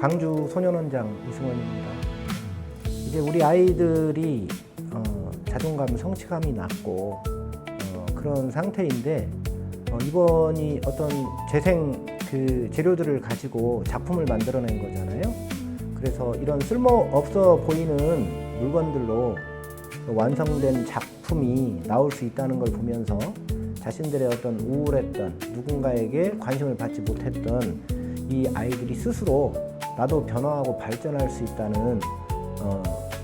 광주 소년원장 이승원입니다. 이제 우리 아이들이 자존감, 성취감이 낮고 그런 상태인데 이번이 어떤 재생 그 재료들을 가지고 작품을 만들어낸 거잖아요. 그래서 이런 쓸모없어 보이는 물건들로 완성된 작품이 나올 수 있다는 걸 보면서 자신들의 어떤 우울했던, 누군가에게 관심을 받지 못했던 이 아이들이 스스로 나도 변화하고 발전할 수 있다는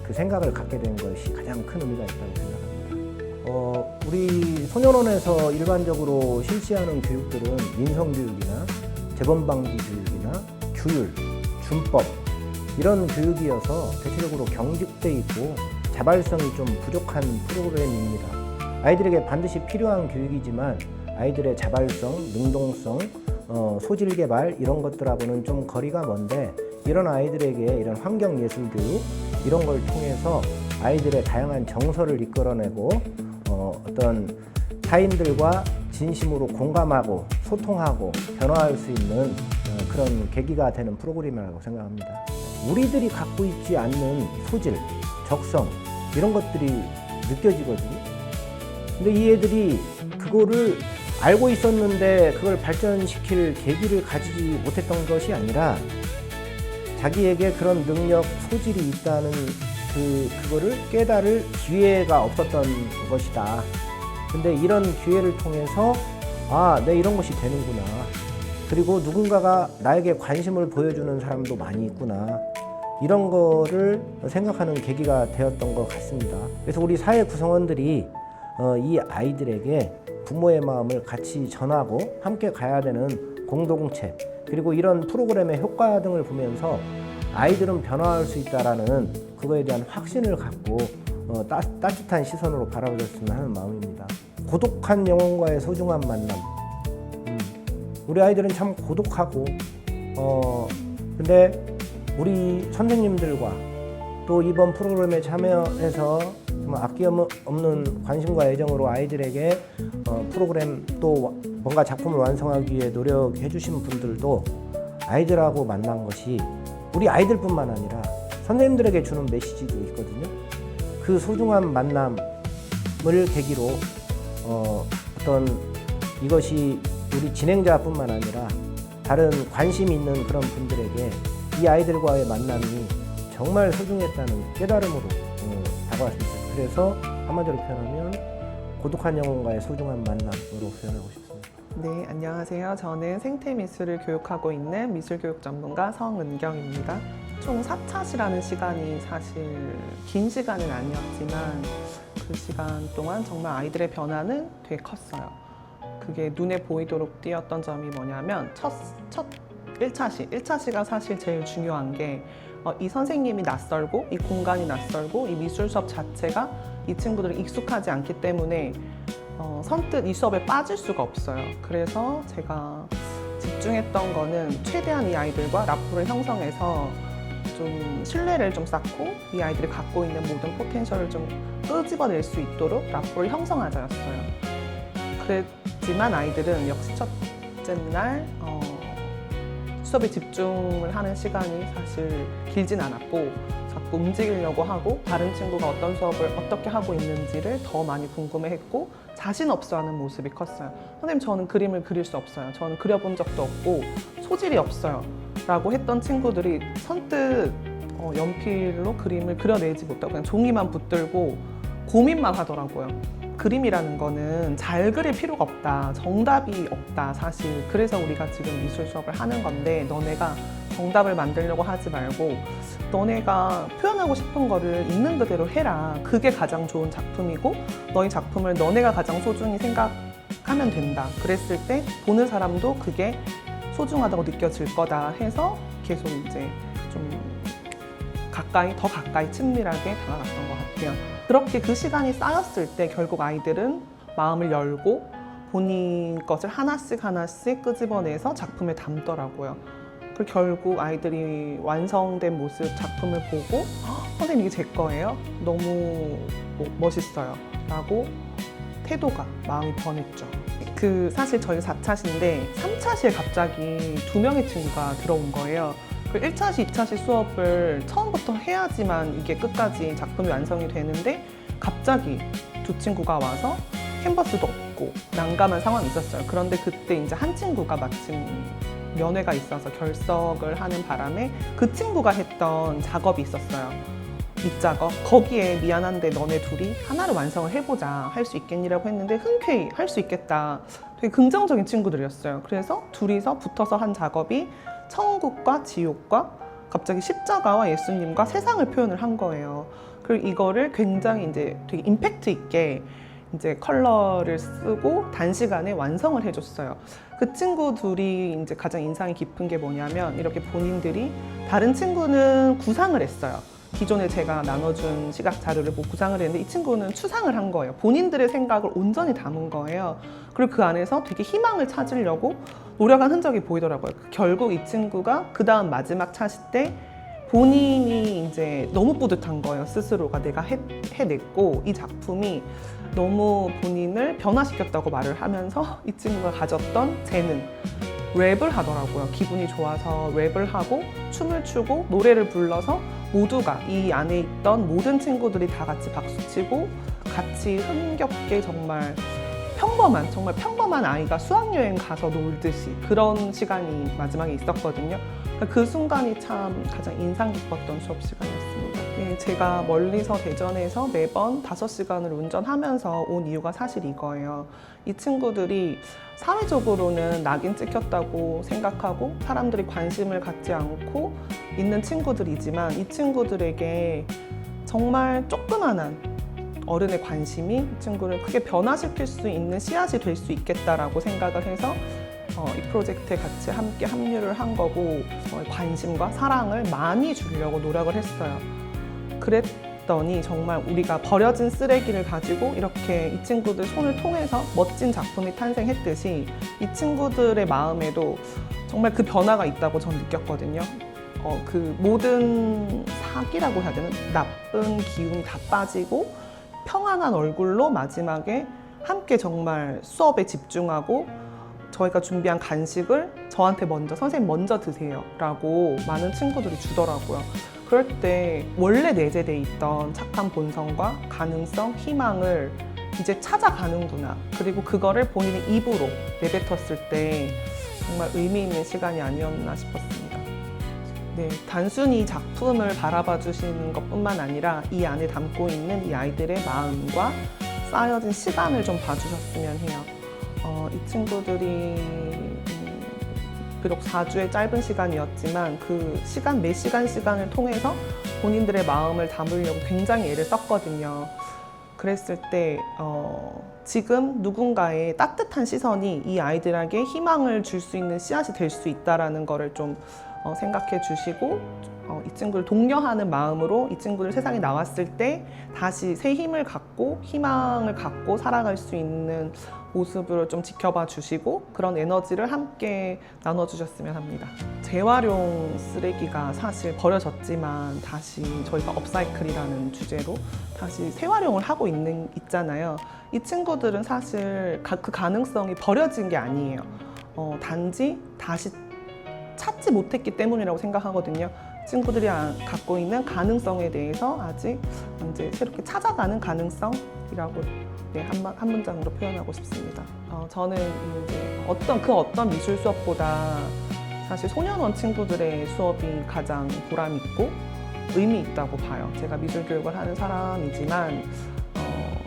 그 생각을 갖게 된 것이 가장 큰 의미가 있다고 생각합니다. 우리 소년원에서 일반적으로 실시하는 교육들은 민성교육이나 재범방지 교육이나 규율, 준법 이런 교육이어서 대체적으로 경직돼 있고 자발성이 좀 부족한 프로그램입니다. 아이들에게 반드시 필요한 교육이지만 아이들의 자발성, 능동성, 소질 개발 이런 것들하고는 좀 거리가 먼데 이런 아이들에게 이런 환경예술 교육 이런 걸 통해서 아이들의 다양한 정서를 이끌어내고 어떤 타인들과 진심으로 공감하고 소통하고 변화할 수 있는 그런 계기가 되는 프로그램이라고 생각합니다. 우리들이 갖고 있지 않는 소질, 적성 이런 것들이 느껴지거든요. 근데 이 애들이 그거를 알고 있었는데 그걸 발전시킬 계기를 가지지 못했던 것이 아니라 자기에게 그런 능력, 소질이 있다는 그거를 깨달을 기회가 없었던 것이다. 근데 이런 기회를 통해서 내 이런 것이 되는구나. 그리고 누군가가 나에게 관심을 보여주는 사람도 많이 있구나. 이런 거를 생각하는 계기가 되었던 것 같습니다. 그래서 우리 사회 구성원들이 이 아이들에게 부모의 마음을 같이 전하고 함께 가야 되는 공동체 그리고 이런 프로그램의 효과 등을 보면서 아이들은 변화할 수 있다라는 그거에 대한 확신을 갖고 따뜻한 시선으로 바라보셨으면 하는 마음입니다. 고독한 영혼과의 소중한 만남. 우리 아이들은 참 고독하고 근데 우리 선생님들과 또 이번 프로그램에 참여해서 정말 아낌없는 관심과 애정으로 아이들에게 프로그램 또 뭔가 작품을 완성하기 위해 노력해 주신 분들도 아이들하고 만난 것이 우리 아이들뿐만 아니라 선생님들에게 주는 메시지도 있거든요. 그 소중한 만남을 계기로 어떤 이것이 우리 진행자뿐만 아니라 다른 관심 있는 그런 분들에게 이 아이들과의 만남이 정말 소중했다는 깨달음으로 다가왔습니다. 그래서 한마디로 표현하면 고독한 영혼과의 소중한 만남으로 표현하고 싶습니다. 네, 안녕하세요. 저는 생태미술을 교육하고 있는 미술교육 전문가 성은경입니다. 총 4차시라는 시간이 사실 긴 시간은 아니었지만 그 시간 동안 정말 아이들의 변화는 되게 컸어요. 그게 눈에 보이도록 띄었던 점이 뭐냐면 첫 1차시가 사실 제일 중요한 게 이 선생님이 낯설고 이 공간이 낯설고 이 미술 수업 자체가 이 친구들이 익숙하지 않기 때문에 선뜻 이 수업에 빠질 수가 없어요. 그래서 제가 집중했던 거는 최대한 이 아이들과 라포를 형성해서 좀 신뢰를 좀 쌓고 이 아이들이 갖고 있는 모든 포텐셜을 좀 끄집어낼 수 있도록 라포를 형성하자였어요. 그랬지만 아이들은 역시 첫째 날 수업에 집중을 하는 시간이 사실 길진 않았고 자꾸 움직이려고 하고 다른 친구가 어떤 수업을 어떻게 하고 있는지를 더 많이 궁금해했고 자신 없어하는 모습이 컸어요. 선생님, 저는 그림을 그릴 수 없어요. 저는 그려본 적도 없고 소질이 없어요 라고 했던 친구들이 선뜻 연필로 그림을 그려내지 못하고 그냥 종이만 붙들고 고민만 하더라고요. 그림이라는 거는 잘 그릴 필요가 없다, 정답이 없다 사실. 그래서 우리가 지금 미술 수업을 하는 건데 너네가 정답을 만들려고 하지 말고 너네가 표현하고 싶은 거를 있는 그대로 해라. 그게 가장 좋은 작품이고 너희 작품을 너네가 가장 소중히 생각하면 된다. 그랬을 때 보는 사람도 그게 소중하다고 느껴질 거다 해서 계속 이제 좀 더 가까이 친밀하게 다가갔던 것 같아요. 그렇게 그 시간이 쌓였을 때 결국 아이들은 마음을 열고 본인 것을 하나씩 끄집어내서 작품에 담더라고요. 그리고 결국 아이들이 완성된 모습 작품을 보고 선생님 이게 제 거예요? 너무 멋있어요 라고 태도가 마음이 변했죠. 그 사실 저희 4차시인데 3차시에 갑자기 2명의 친구가 들어온 거예요. 그 1차시, 2차시 수업을 처음부터 해야지만 이게 끝까지 작품이 완성이 되는데 갑자기 2 친구가 와서 캔버스도 없고 난감한 상황이 있었어요. 그런데 그때 이제 한 친구가 마침 면회가 있어서 결석을 하는 바람에 그 친구가 했던 작업이 있었어요. 밑작업. 거기에 미안한데 너네 둘이 하나를 완성을 해보자. 할 수 있겠니라고 했는데 흔쾌히 할 수 있겠다. 되게 긍정적인 친구들이었어요. 그래서 둘이서 붙어서 한 작업이 천국과 지옥과 갑자기 십자가와 예수님과 세상을 표현을 한 거예요. 그리고 이거를 굉장히 이제 되게 임팩트 있게 이제 컬러를 쓰고 단시간에 완성을 해줬어요. 그 친구 둘이 이제 가장 인상이 깊은 게 뭐냐면 이렇게 본인들이 다른 친구는 구상을 했어요. 기존에 제가 나눠준 시각 자료를 보고 구상을 했는데 이 친구는 추상을 한 거예요. 본인들의 생각을 온전히 담은 거예요. 그리고 그 안에서 되게 희망을 찾으려고 노력한 흔적이 보이더라고요. 결국 이 친구가 그 다음 마지막 차시 때 본인이 이제 너무 뿌듯한 거예요. 스스로가 내가 해냈고 이 작품이 너무 본인을 변화시켰다고 말을 하면서 이 친구가 가졌던 재능, 랩을 하더라고요. 기분이 좋아서 랩을 하고 춤을 추고 노래를 불러서 모두가 이 안에 있던 모든 친구들이 다 같이 박수치고 같이 흥겹게 정말 평범한 아이가 수학여행 가서 놀듯이 그런 시간이 마지막에 있었거든요. 그 순간이 참 가장 인상 깊었던 수업 시간이었습니다. 네, 제가 멀리서 대전에서 매번 5시간을 운전하면서 온 이유가 사실 이거예요. 이 친구들이 사회적으로는 낙인 찍혔다고 생각하고 사람들이 관심을 갖지 않고 있는 친구들이지만 이 친구들에게 정말 조그만한 어른의 관심이 이 친구를 크게 변화시킬 수 있는 씨앗이 될 수 있겠다라고 생각을 해서 이 프로젝트에 같이 함께 합류를 한 거고 관심과 사랑을 많이 주려고 노력을 했어요. 그랬더니 정말 우리가 버려진 쓰레기를 가지고 이렇게 이 친구들 손을 통해서 멋진 작품이 탄생했듯이 이 친구들의 마음에도 정말 그 변화가 있다고 전 느꼈거든요. 그 모든 사기라고 해야 되나? 나쁜 기운이 다 빠지고 평안한 얼굴로 마지막에 함께 정말 수업에 집중하고 저희가 준비한 간식을 저한테 먼저 선생님 먼저 드세요 라고 많은 친구들이 주더라고요. 그럴 때 원래 내재돼 있던 착한 본성과 가능성, 희망을 이제 찾아가는구나. 그리고 그거를 본인의 입으로 내뱉었을 때 정말 의미 있는 시간이 아니었나 싶었습니다. 네, 단순히 작품을 바라봐 주시는 것뿐만 아니라 이 안에 담고 있는 이 아이들의 마음과 쌓여진 시간을 좀 봐주셨으면 해요. 이 친구들이 비록 4주의 짧은 시간이었지만 그 시간, 몇 시간을 통해서 본인들의 마음을 담으려고 굉장히 애를 썼거든요. 그랬을 때 지금 누군가의 따뜻한 시선이 이 아이들에게 희망을 줄 수 있는 씨앗이 될 수 있다는 거를 좀 생각해 주시고 이 친구를 독려하는 마음으로 이 친구들 세상에 나왔을 때 다시 새 힘을 갖고 희망을 갖고 살아갈 수 있는 모습을 좀 지켜봐 주시고 그런 에너지를 함께 나눠주셨으면 합니다. 재활용 쓰레기가 사실 버려졌지만 다시 저희가 업사이클이라는 주제로 다시 재활용을 하고 있잖아요. 이 친구들은 사실 그 가능성이 버려진 게 아니에요. 단지 다시 찾지 못했기 때문이라고 생각하거든요. 친구들이 갖고 있는 가능성에 대해서 아직 이제 새롭게 찾아가는 가능성이라고 한 문장으로 표현하고 싶습니다. 저는 이제 어떤 미술 수업보다 사실 소년원 친구들의 수업이 가장 보람 있고 의미 있다고 봐요. 제가 미술 교육을 하는 사람이지만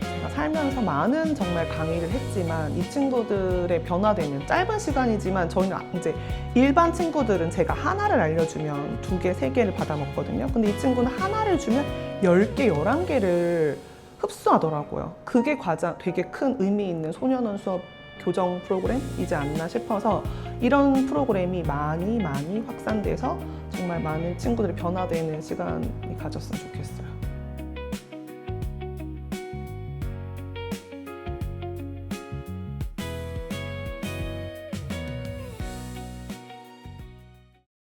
제가 살면서 많은 정말 강의를 했지만 이 친구들의 변화되는 짧은 시간이지만 저희는 이제 일반 친구들은 제가 하나를 알려주면 2개, 3개를 받아먹거든요. 근데 이 친구는 하나를 주면 10개, 11개를 흡수하더라고요. 그게 되게 큰 의미 있는 소년원 수업 교정 프로그램이지 않나 싶어서 이런 프로그램이 많이 확산돼서 정말 많은 친구들이 변화되는 시간이 가졌으면 좋겠어요.